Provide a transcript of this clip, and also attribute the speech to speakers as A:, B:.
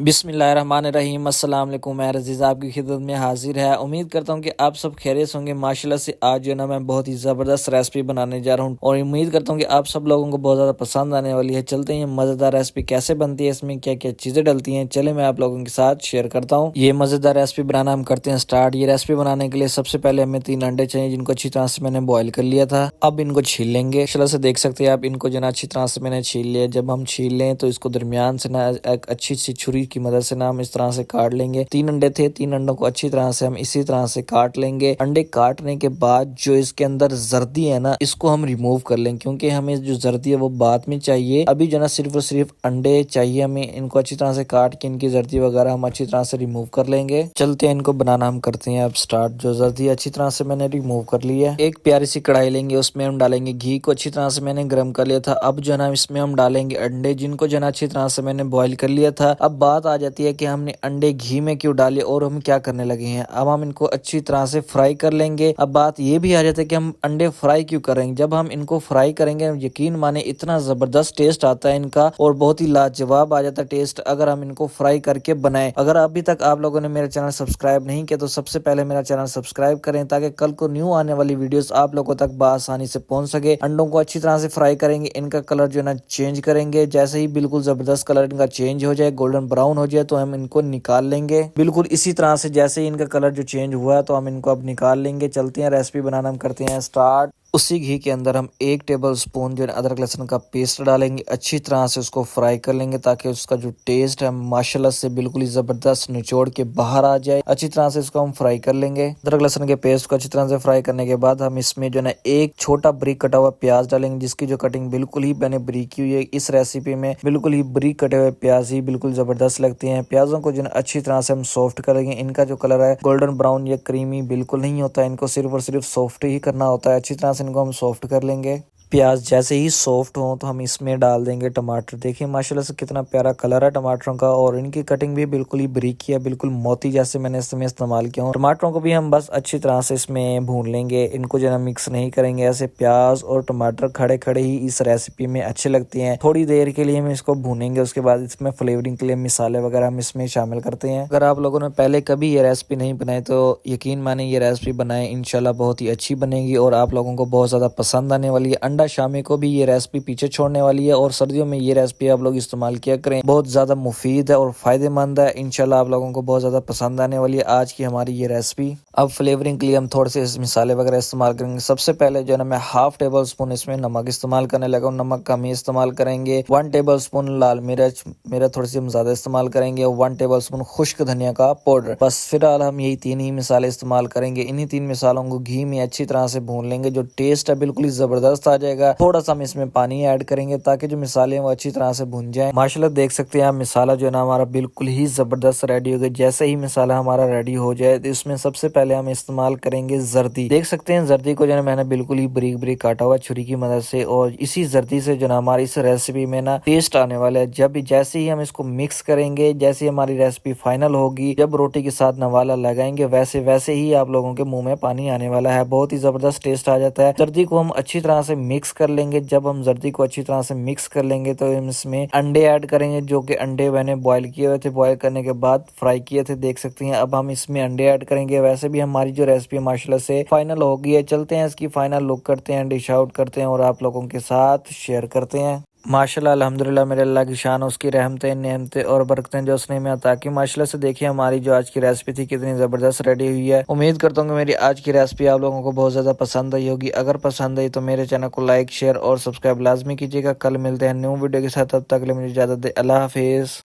A: बिस्मिल्लाहिर्रहमानिर्रहीम अस्सलाम वालेकुम। मैं रज़ीज़ आपकी खिदमत में हाजिर है। उम्मीद करता हूँ कि आप सब खैरियत होंगे। माशाल्लाह से आज जो है ना मैं बहुत ही ज़बरदस्त रेसिपी बनाने जा रहा हूँ और उम्मीद करता हूँ कि आप सब लोगों को बहुत ज़्यादा पसंद आने वाली है। चलते हैं मज़ेदार रेसिपी कैसे बनती है, इसमें क्या क्या चीज़ें डलती हैं, चले मैं आप लोगों के साथ शेयर करता हूँ। ये मज़ेदार रेसिपी बनाना हम करते हैं स्टार्ट। ये रेसिपी बनाने के लिए सबसे पहले हमें 3 अंडे चाहिए, जिनको अच्छी तरह से मैंने बॉयल कर लिया था। अब इनको छील लेंगे। माशाल्लाह से देख सकते हैं आप, इनको जो ना अच्छी तरह से मैंने छील लिया। जब हम छील लें तो इसको दरमियान से ना एक अच्छी सी छुरी की मदद से ना हम इस तरह से काट लेंगे। 3 अंडे थे, 3 अंडों को अच्छी तरह से हम इसी तरह से काट लेंगे। अंडे काटने के बाद जो इसके अंदर जर्दी है ना, इसको हम रिमूव कर लेंगे, क्योंकि हमें जो जर्दी है वो बाद में चाहिए। अभी जो ना सिर्फ और सिर्फ अंडे चाहिए हमें। इनको अच्छी तरह से काट के इनकी जर्दी वगैरह हम अच्छी तरह से रिमूव कर लेंगे। चलते हैं इनको बनाना हम करते हैं अब स्टार्ट। जो जर्दी अच्छी तरह से मैंने रिमूव कर ली है। एक प्यारी सी कढ़ाई लेंगे, उसमें हम डालेंगे घी को अच्छी तरह से मैंने गर्म कर लिया था। अब जो ना इसमें हम डालेंगे अंडे, जिनको जो ना अच्छी तरह से मैंने बॉईल कर लिया था। अब बात आ जाती है कि हमने अंडे घी में क्यों डाले और हम क्या करने लगे हैं। अब हम इनको अच्छी तरह से फ्राई कर लेंगे। अब बात ये भी आ जाती है कि हम अंडे फ्राई क्यों करेंगे। जब हम इनको फ्राई करेंगे, यकीन माने इतना जबरदस्त टेस्ट आता है इनका और बहुत ही लाजवाब आ जाता है टेस्ट, अगर हम इनको फ्राई करके बनाएं। अगर अभी तक आप लोगों ने मेरा चैनल सब्सक्राइब नहीं किया तो सबसे पहले मेरा चैनल सब्सक्राइब करें, ताकि कल को न्यू आने वाली वीडियोस आप लोगों तक बआसानी से पहुंच सके। अंडों को अच्छी तरह से फ्राई करेंगे, इनका कलर जो है ना चेंज करेंगे। जैसे ही बिल्कुल जबरदस्त कलर इनका चेंज हो जाए, गोल्डन ब्राउन हो जाए, तो हम इनको निकाल लेंगे। बिल्कुल इसी तरह से जैसे ही इनका कलर जो चेंज हुआ है तो हम इनको अब निकाल लेंगे। चलते हैं रेसिपी बनाना हम करते हैं स्टार्ट। उसी घी के अंदर हम 1 टेबल स्पून जो है अदरक लहसुन का पेस्ट डालेंगे। अच्छी तरह से उसको फ्राई कर लेंगे, ताकि उसका जो टेस्ट है माशाल्लाह से बिल्कुल ही जबरदस्त निचोड़ के बाहर आ जाए। अच्छी तरह से इसको हम फ्राई कर लेंगे। अदरक लहसुन के पेस्ट को अच्छी तरह से फ्राई करने के बाद हम इसमें जो है एक छोटा बारीक कटा हुआ प्याज डालेंगे, जिसकी जो कटिंग बिल्कुल ही मैंने बारीक की हुई है। इस रेसिपी में बिल्कुल ही बारीक कटे हुए प्याज ही बिल्कुल जबरदस्त लगते हैं। प्याजों को जो अच्छी तरह से हम सॉफ्ट करेंगे। इनका जो कलर है गोल्डन ब्राउन या क्रीमी बिल्कुल नहीं होता, इनको सिर्फ और सिर्फ सॉफ्ट ही करना होता है। अच्छी तरह से इनको हम सॉफ्ट कर लेंगे। प्याज जैसे ही सॉफ्ट हो तो हम इसमें डाल देंगे टमाटर। देखिए माशाल्लाह से कितना प्यारा कलर है टमाटरों का, और इनकी कटिंग भी बिल्कुल ही बारीक है, बिल्कुल मोती जैसे मैंने इसमें इस्तेमाल किया हूँ। टमाटरों को भी हम बस अच्छी तरह से इसमें भून लेंगे, इनको जो है मिक्स नहीं करेंगे। ऐसे प्याज और टमाटर खड़े खड़े ही इस रेसिपी में अच्छे लगते हैं। थोड़ी देर के लिए हम इसको भूनेंगे, उसके बाद इसमें फ्लेवरिंग के लिए मसाले वगैरह हम इसमें शामिल करते हैं। अगर आप लोगों ने पहले कभी ये रेसिपी नहीं बनाई तो यकीन माने ये रेसिपी बनाए, इंशाल्लाह बहुत ही अच्छी बनेगी और आप लोगों को बहुत ज्यादा पसंद आने वाली है। शामी को भी ये रेसिपी पीछे छोड़ने वाली है, और सर्दियों में ये रेसिपी आप लोग इस्तेमाल किया करें, बहुत ज्यादा मुफीद है और फायदेमंद है। इंशाल्लाह आप लोगों को बहुत ज्यादा पसंद आने वाली है आज की हमारी ये रेसिपी। अब फ्लेवरिंग के लिए हम थोड़े से मसाले वगैरह इस्तेमाल करेंगे। सबसे पहले जो है ना मैं 1/2 टेबल स्पून इसमें नमक इस्तेमाल करने लगा हूँ। नमक कम ही इस्तेमाल करेंगे। 1 टेबल स्पून लाल मिर्च मेरा थोड़ी सी हम ज्यादा इस्तेमाल करेंगे। 1 टेबल स्पून खुश्क धनिया का पाउडर। बस फिलहाल हम यही 3 ही मसाले इस्तेमाल करेंगे। इन्हीं 3 मसालों को घी में अच्छी तरह से भून लेंगे। जो टेस्ट है बिल्कुल ही जबरदस्त आ जाएगा। थोड़ा सा हम इसमें पानी ऐड करेंगे, ताकि जो मसाले हैं वो अच्छी तरह से भून जाए। माशाल्लाह देख सकते हैं आप, मसाला जो है ना हमारा बिल्कुल ही जबरदस्त रेडी हो गया। जैसे ही मसाला हमारा रेडी हो जाए तो इसमें सबसे पहले हम इस्तेमाल करेंगे जर्दी। देख सकते हैं जर्दी को जो है मैंने बिल्कुल ही बारीक बारीक काटा हुआ छुरी की मदद से, और इसी जर्दी से जो है हमारी इस रेसिपी में ना टेस्ट आने वाला है। जब जैसे ही हम इसको मिक्स करेंगे, जैसे हमारी रेसिपी फाइनल होगी, जब रोटी के साथ नवाला लगाएंगे, वैसे वैसे ही आप लोगों के मुंह में पानी आने वाला है। बहुत ही जबरदस्त टेस्ट आ जाता है। जर्दी को हम अच्छी तरह से मिक्स कर लेंगे। जब हम जर्दी को अच्छी तरह से मिक्स कर लेंगे तो हम इसमें अंडे ऐड करेंगे, जो कि अंडे मैंने बॉईल किए हुए थे, बॉईल करने के बाद फ्राई किए थे, देख सकते हैं। अब हम इसमें अंडे ऐड करेंगे। वैसे भी हमारी जो रेसिपी माशाल्लाह से फाइनल हो गई है। चलते हैं इसकी फाइनल लुक करते हैं, डिश आउट करते हैं और आप लोगों के साथ शेयर करते हैं। माशाल्लाह अल्हम्दुलिल्लाह, मेरे अल्लाह की शान, उसकी रहमतें नेमतें और बरकतें जो उसने में अता की। माशाल्लाह से देखिए हमारी जो आज की रेसिपी थी कितनी ज़बरदस्त रेडी हुई है। उम्मीद करता हूँ कि मेरी आज की रेसिपी आप लोगों को बहुत ज़्यादा पसंद आई होगी। अगर पसंद आई तो मेरे चैनल को लाइक शेयर और सब्सक्राइब लाजमी कीजिएगा। कल मिलते हैं न्यू वीडियो के साथ, तब तक के लिए मुझे इजाज़त दे। अल्लाह हाफिज़।